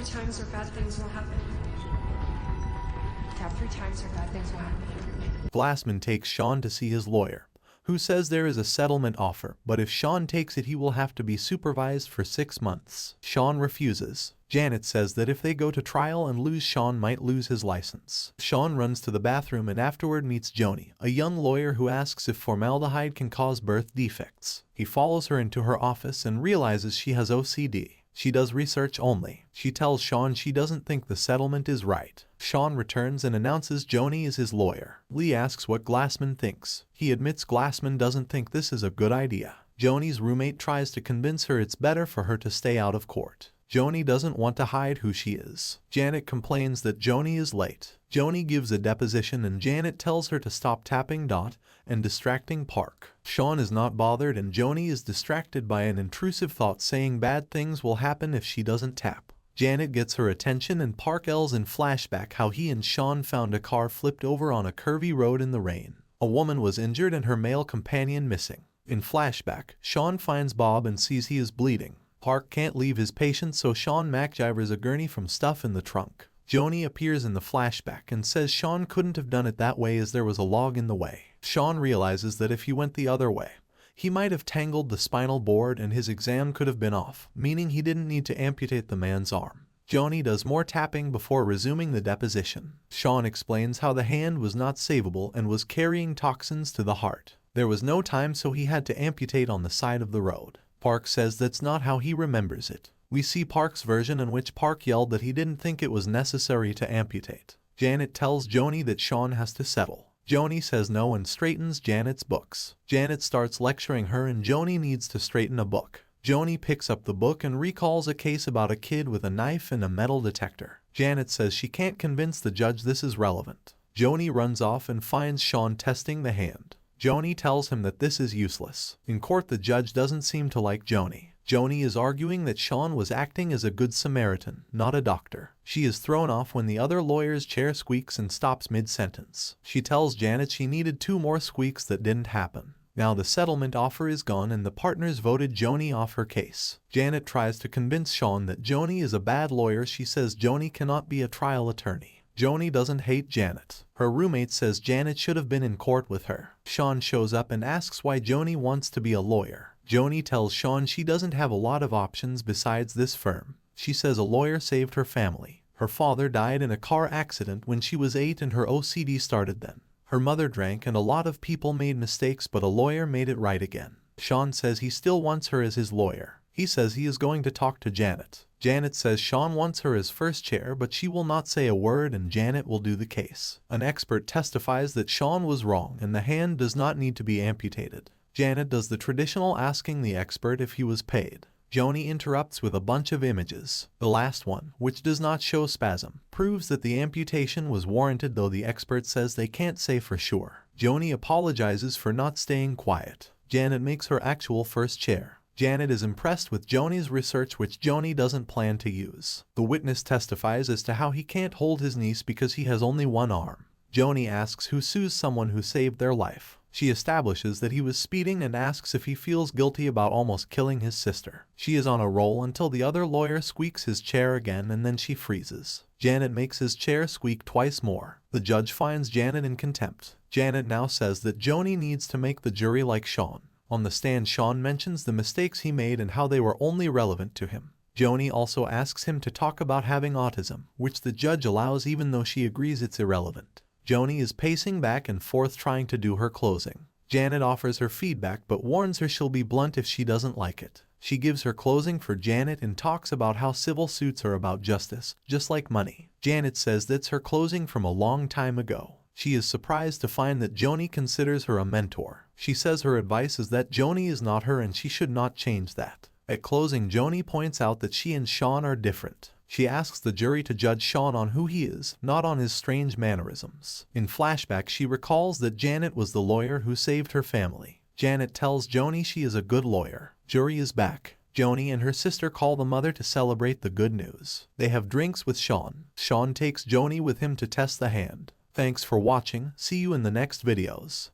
times or bad things will happen. Tap 3 times or bad things will happen. Glassman takes Shaun to see his lawyer, who says there is a settlement offer, but if Shaun takes it he will have to be supervised for 6 months. Shaun refuses. Janet says that if they go to trial and lose, Shaun might lose his license. Shaun runs to the bathroom and afterward meets Joni, a young lawyer who asks if formaldehyde can cause birth defects. He follows her into her office and realizes she has OCD. She does research only. She tells Shaun she doesn't think the settlement is right. Shaun returns and announces Joni is his lawyer. Lee asks what Glassman thinks. He admits Glassman doesn't think this is a good idea. Joni's roommate tries to convince her it's better for her to stay out of court. Joni doesn't want to hide who she is. Janet complains that Joni is late. Joni gives a deposition and Janet tells her to stop tapping Dot and distracting Park. Shaun is not bothered and Joni is distracted by an intrusive thought saying bad things will happen if she doesn't tap. Janet gets her attention and Park yells in flashback how he and Shaun found a car flipped over on a curvy road in the rain. A woman was injured and her male companion missing. In flashback, Shaun finds Bob and sees he is bleeding. Park can't leave his patient, so Shaun MacGyvers a gurney from stuff in the trunk. Joni appears in the flashback and says Shaun couldn't have done it that way as there was a log in the way. Shaun realizes that if he went the other way, he might have tangled the spinal board and his exam could have been off, meaning he didn't need to amputate the man's arm. Joni does more tapping before resuming the deposition. Shaun explains how the hand was not savable and was carrying toxins to the heart. There was no time, so he had to amputate on the side of the road. Park says that's not how he remembers it. We see Park's version in which Park yelled that he didn't think it was necessary to amputate. Janet tells Joni that Shaun has to settle. Joni says no and straightens Janet's books. Janet starts lecturing her and Joni needs to straighten a book. Joni picks up the book and recalls a case about a kid with a knife and a metal detector. Janet says she can't convince the judge this is relevant. Joni runs off and finds Shaun testing the hand. Joni tells him that this is useless. In court, the judge doesn't seem to like Joni. Joni is arguing that Shaun was acting as a good Samaritan, not a doctor. She is thrown off when the other lawyer's chair squeaks and stops mid-sentence. She tells Janet she needed 2 more squeaks that didn't happen. Now the settlement offer is gone and the partners voted Joni off her case. Janet tries to convince Shaun that Joni is a bad lawyer. She says Joni cannot be a trial attorney. Joni doesn't hate Janet. Her roommate says Janet should have been in court with her. Shaun shows up and asks why Joni wants to be a lawyer. Joni tells Shaun she doesn't have a lot of options besides this firm. She says a lawyer saved her family. Her father died in a car accident when she was 8 and her OCD started then. Her mother drank and a lot of people made mistakes, but a lawyer made it right again. Shaun says he still wants her as his lawyer. He says he is going to talk to Janet. Janet says Shaun wants her as first chair, but she will not say a word and Janet will do the case. An expert testifies that Shaun was wrong and the hand does not need to be amputated. Janet does the traditional asking the expert if he was paid. Joni interrupts with a bunch of images. The last one, which does not show spasm, proves that the amputation was warranted, though the expert says they can't say for sure. Joni apologizes for not staying quiet. Janet makes her actual first chair. Janet is impressed with Joni's research, which Joni doesn't plan to use. The witness testifies as to how he can't hold his niece because he has only one arm. Joni asks who sues someone who saved their life. She establishes that he was speeding and asks if he feels guilty about almost killing his sister. She is on a roll until the other lawyer squeaks his chair again and then she freezes. Janet makes his chair squeak twice more. The judge finds Janet in contempt. Janet now says that Joni needs to make the jury like Shaun. On the stand, Shaun mentions the mistakes he made and how they were only relevant to him. Joni also asks him to talk about having autism, which the judge allows even though she agrees it's irrelevant. Joni is pacing back and forth trying to do her closing. Janet offers her feedback but warns her she'll be blunt if she doesn't like it. She gives her closing for Janet and talks about how civil suits are about justice, just like money. Janet says that's her closing from a long time ago. She is surprised to find that Joni considers her a mentor. She says her advice is that Joni is not her and she should not change that. At closing, Joni points out that she and Shaun are different. She asks the jury to judge Shaun on who he is, not on his strange mannerisms. In flashback, she recalls that Janet was the lawyer who saved her family. Janet tells Joni she is a good lawyer. Jury is back. Joni and her sister call the mother to celebrate the good news. They have drinks with Shaun. Shaun takes Joni with him to test the hand. Thanks for watching. See you in the next videos.